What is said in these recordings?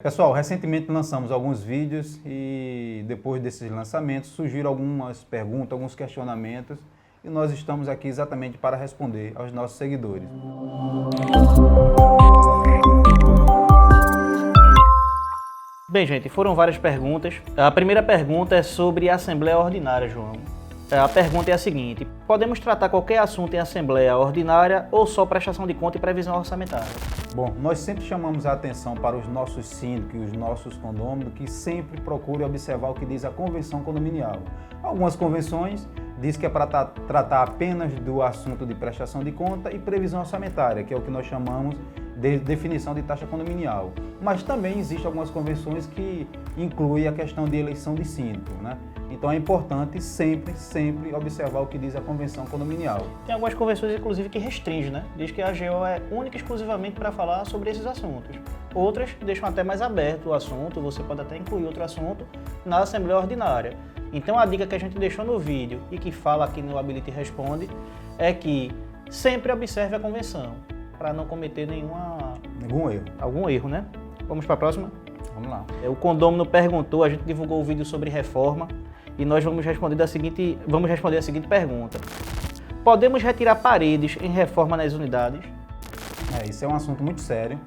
Pessoal, recentemente lançamos alguns vídeos e depois desses lançamentos surgiram algumas perguntas, alguns questionamentos e nós estamos aqui exatamente para responder aos nossos seguidores. Bem, gente, foram várias perguntas. A primeira pergunta é sobre a Assembleia Ordinária, João. A pergunta é a seguinte: podemos tratar qualquer assunto em Assembleia Ordinária ou só prestação de conta e previsão orçamentária? Bom, nós sempre chamamos a atenção para os nossos síndicos e os nossos condôminos que sempre procurem observar o que diz a convenção condominial. Algumas convenções diz que é para tratar apenas do assunto de prestação de conta e previsão orçamentária, que é o que nós chamamos de definição de taxa condominial. Mas também existem algumas convenções que incluem a questão de eleição de síndico, né? Então é importante sempre observar o que diz a convenção condominial. Tem algumas convenções, inclusive, que restringem, né? Diz que a AGO é única e exclusivamente para falar sobre esses assuntos. Outras deixam até mais aberto o assunto, você pode até incluir outro assunto na Assembleia Ordinária. Então a dica que a gente deixou no vídeo e que fala aqui no Habilita e Responde é que sempre observe a convenção, para não cometer algum erro, né? Vamos para a próxima? Vamos lá. O condômino perguntou, a gente divulgou o vídeo sobre reforma e nós vamos responder a seguinte pergunta: podemos retirar paredes em reforma nas unidades? Isso é um assunto muito sério.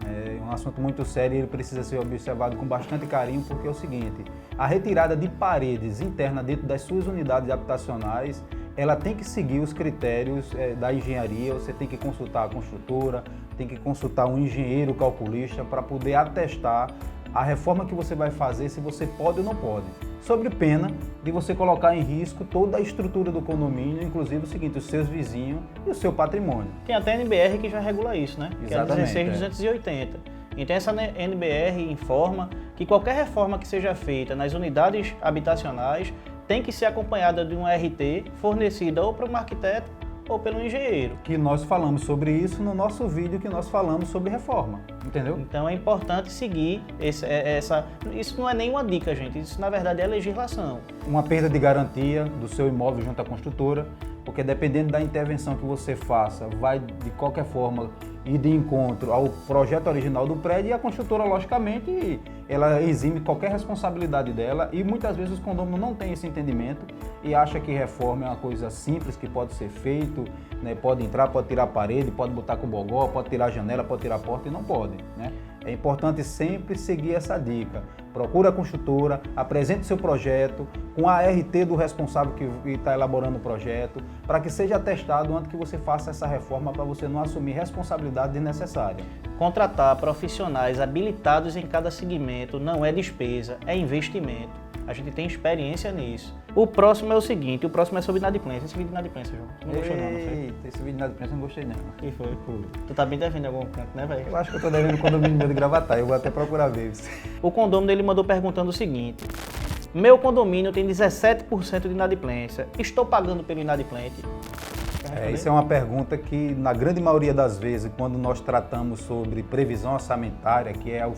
É um assunto muito sério e ele precisa ser observado com bastante carinho, porque é o seguinte: a retirada de paredes internas dentro das suas unidades habitacionais, ela tem que seguir os critérios da engenharia. Você tem que consultar a construtora, tem que consultar um engenheiro calculista para poder atestar a reforma que você vai fazer, se você pode ou não pode, sobre pena de você colocar em risco toda a estrutura do condomínio, inclusive o seguinte, os seus vizinhos e o seu patrimônio. Tem até a NBR que já regula isso, né? Exatamente, que é a 16280. Então essa NBR informa que qualquer reforma que seja feita nas unidades habitacionais tem que ser acompanhada de uma RT fornecida ou para um arquiteto ou pelo engenheiro. Que nós falamos sobre isso no nosso vídeo que nós falamos sobre reforma, entendeu? Então é importante seguir isso não é nenhuma dica, gente, isso na verdade é legislação. Uma perda de garantia do seu imóvel junto à construtora, porque dependendo da intervenção que você faça, vai de qualquer forma ir de encontro ao projeto original do prédio e a construtora, logicamente, ela exime qualquer responsabilidade dela e muitas vezes os condôminos não têm esse entendimento e acham que reforma é uma coisa simples que pode ser feito, né? Pode entrar, pode tirar a parede, pode botar com bogó, pode tirar a janela, pode tirar a porta e não pode, né? É importante sempre seguir essa dica. Procure a construtora, apresente seu projeto com a RT do responsável que está elaborando o projeto, para que seja atestado antes que você faça essa reforma, para você não assumir responsabilidade desnecessária. Contratar profissionais habilitados em cada segmento não é despesa, é investimento. A gente tem experiência nisso. O próximo é o seguinte, o próximo é sobre inadimplência. Esse vídeo de inadimplência, João, não gostou não, não foi? Eita, esse vídeo de inadimplência eu não gostei não. E foi? Tu tá bem devendo em algum canto, né, velho? Eu acho que eu tô devendo o condomínio meu de Gravatá, eu vou até procurar ver isso. O condômino ele mandou perguntando o seguinte: meu condomínio tem 17% de inadimplência, estou pagando pelo inadimplente? Isso é uma pergunta que, na grande maioria das vezes, quando nós tratamos sobre previsão orçamentária, que é o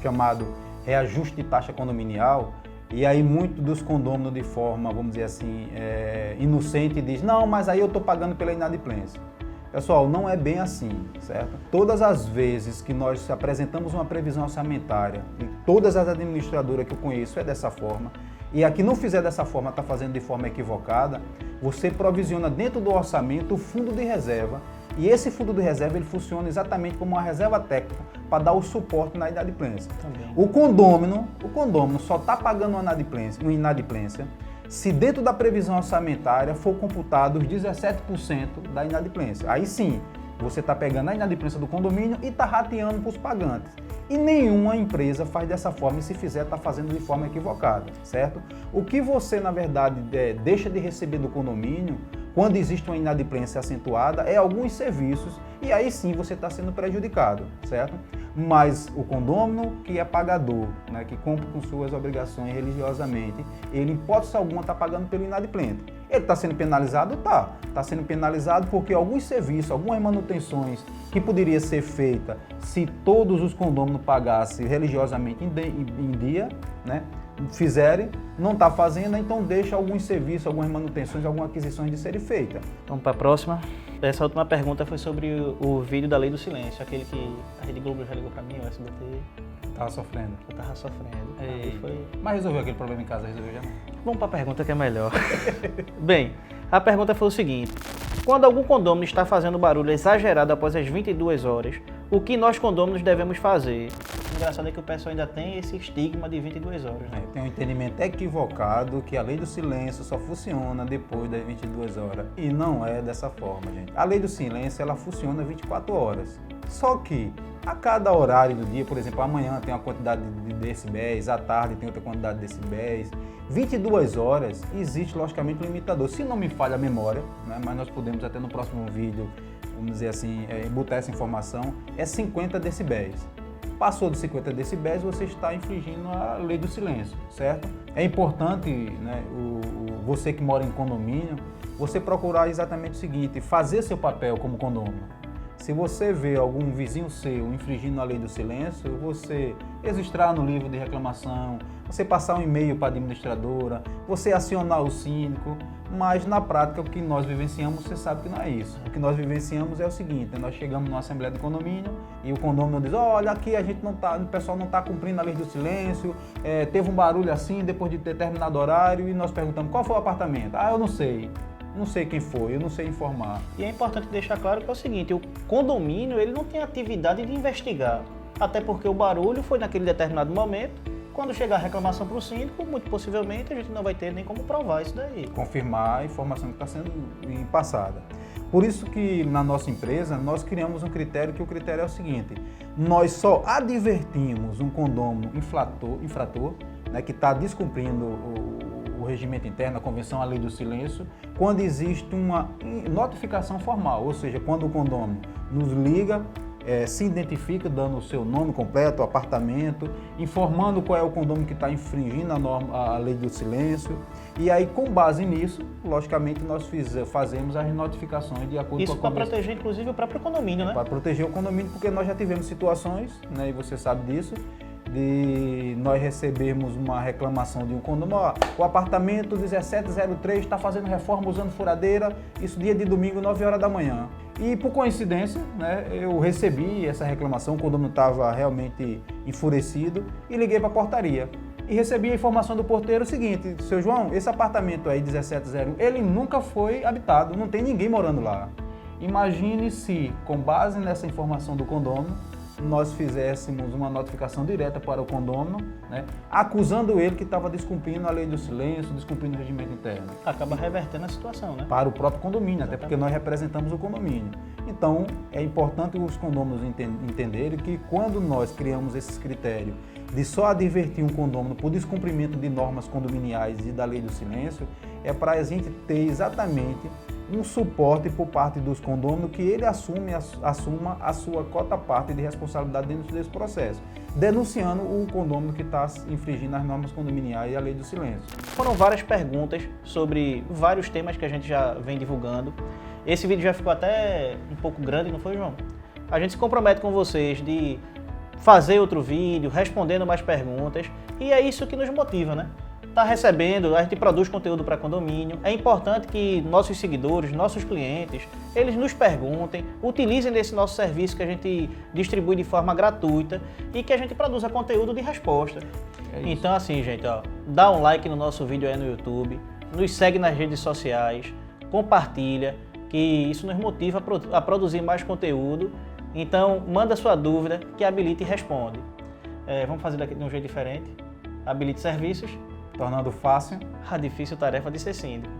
chamado reajuste de taxa condominial, e aí muitos dos condôminos de forma, vamos dizer assim, inocente diz, não, mas aí eu estou pagando pela inadimplência. Pessoal, não é bem assim, certo? Todas as vezes que nós apresentamos uma previsão orçamentária, e todas as administradoras que eu conheço é dessa forma, e a que não fizer dessa forma está fazendo de forma equivocada, você provisiona dentro do orçamento o fundo de reserva, e esse fundo de reserva ele funciona exatamente como uma reserva técnica para dar o suporte na inadimplência. Também. O condômino só está pagando uma inadimplência se dentro da previsão orçamentária for computado os 17% da inadimplência. Aí sim, você está pegando a inadimplência do condomínio e está rateando para os pagantes. E nenhuma empresa faz dessa forma, e se fizer, está fazendo de forma equivocada, certo? O que você, na verdade, deixa de receber do condomínio, quando existe uma inadimplência acentuada, é alguns serviços, e aí sim você está sendo prejudicado, certo? Mas o condômino que é pagador, né, que cumpre com suas obrigações religiosamente, ele, em hipótese alguma, está pagando pelo inadimplente. Ele está sendo penalizado? Está sendo penalizado porque alguns serviços, algumas manutenções que poderia ser feita se todos os condôminos pagassem religiosamente em dia, né? fizerem, não está fazendo, então deixa alguns serviços, algumas manutenções, algumas aquisições de serem feitas. Vamos para a próxima. Essa última pergunta foi sobre o vídeo da Lei do Silêncio, aquele que a Rede Globo já ligou para mim, o SBT. Estava sofrendo. Eu tava sofrendo. Mas resolveu aquele problema em casa, resolveu já? Vamos para a pergunta que é melhor. Bem, a pergunta foi o seguinte: quando algum condômino está fazendo barulho exagerado após as 22 horas, o que nós condôminos devemos fazer? O engraçado é que o pessoal ainda tem esse estigma de 22 horas. Né? Tem um entendimento equivocado que a lei do silêncio só funciona depois das 22 horas. E não é dessa forma, gente. A lei do silêncio, ela funciona 24 horas. Só que a cada horário do dia, por exemplo, amanhã tem uma quantidade de decibéis, à tarde tem outra quantidade de decibéis. 22 horas existe, logicamente, um limitador. Se não me falha a memória, né, mas nós podemos até no próximo vídeo, vamos dizer assim, botar essa informação, é 50 decibéis. Passou de 50 decibéis, você está infringindo a lei do silêncio, certo? É importante, né, você que mora em condomínio, você procurar exatamente o seguinte: fazer seu papel como condômino. Se você vê algum vizinho seu infringindo a lei do silêncio, você registrar no livro de reclamação, você passar um e-mail para a administradora, você acionar o síndico, mas na prática o que nós vivenciamos, você sabe que não é isso. O que nós vivenciamos é o seguinte: nós chegamos numa assembleia de condomínio e o condomínio diz: olha, aqui a gente não tá, o pessoal não está cumprindo a lei do silêncio, teve um barulho assim depois de determinado horário, e nós perguntamos qual foi o apartamento. Ah, eu não sei. Não sei quem foi, eu não sei informar. E é importante deixar claro que é o seguinte: o condomínio ele não tem atividade de investigar, até porque o barulho foi naquele determinado momento. Quando chegar a reclamação para o síndico, muito possivelmente a gente não vai ter nem como provar isso daí. Confirmar a informação que está sendo passada. Por isso que na nossa empresa nós criamos um critério, que o critério é o seguinte: nós só advertimos um condômino infrator, né, que está descumprindo o regimento interno, a convenção, a lei do silêncio, quando existe uma notificação formal, ou seja, quando o condômino nos liga, se identifica dando o seu nome completo, o apartamento, informando qual é o condômino que está infringindo a lei do silêncio, e aí com base nisso, logicamente, nós fazemos as notificações de acordo isso com a convenção. Isso para proteger, inclusive, o próprio condomínio, né? Para proteger o condomínio, porque nós já tivemos situações, né, e você sabe disso, de nós recebermos uma reclamação de um condomínio: ó, o apartamento 1703 está fazendo reforma usando furadeira, isso dia de domingo, 9 horas da manhã. E por coincidência, né, eu recebi essa reclamação, o condomínio estava realmente enfurecido, e liguei para a portaria. E recebi a informação do porteiro o seguinte: seu João, esse apartamento aí 1701, ele nunca foi habitado, não tem ninguém morando lá. Imagine se, com base nessa informação do condômino, nós fizéssemos uma notificação direta para o condômino, né, acusando ele que estava descumprindo a lei do silêncio, descumprindo o regimento interno. Acaba revertendo a situação, né? Para o próprio condomínio, até porque nós representamos o condomínio. Então, é importante os condôminos entenderem que quando nós criamos esses critérios de só advertir um condômino por descumprimento de normas condominiais e da lei do silêncio, é para a gente ter exatamente um suporte por parte dos condôminos, que ele assuma a sua cota-parte de responsabilidade dentro desse processo, denunciando o condômino que está infringindo as normas condominiais e a lei do silêncio. Foram várias perguntas sobre vários temas que a gente já vem divulgando. Esse vídeo já ficou até um pouco grande, não foi, João? A gente se compromete com vocês de fazer outro vídeo, respondendo mais perguntas, e é isso que nos motiva, né? Tá recebendo, a gente produz conteúdo para condomínio. É importante que nossos seguidores, nossos clientes, eles nos perguntem, utilizem desse nosso serviço que a gente distribui de forma gratuita e que a gente produza conteúdo de resposta. Então assim, gente, ó, dá um like no nosso vídeo aí no YouTube, nos segue nas redes sociais, compartilha, que isso nos motiva a produzir mais conteúdo. Então manda sua dúvida que a Habilite responde. Vamos fazer daqui de um jeito diferente. Habilite Serviços, tornando fácil a difícil tarefa de ser síndico.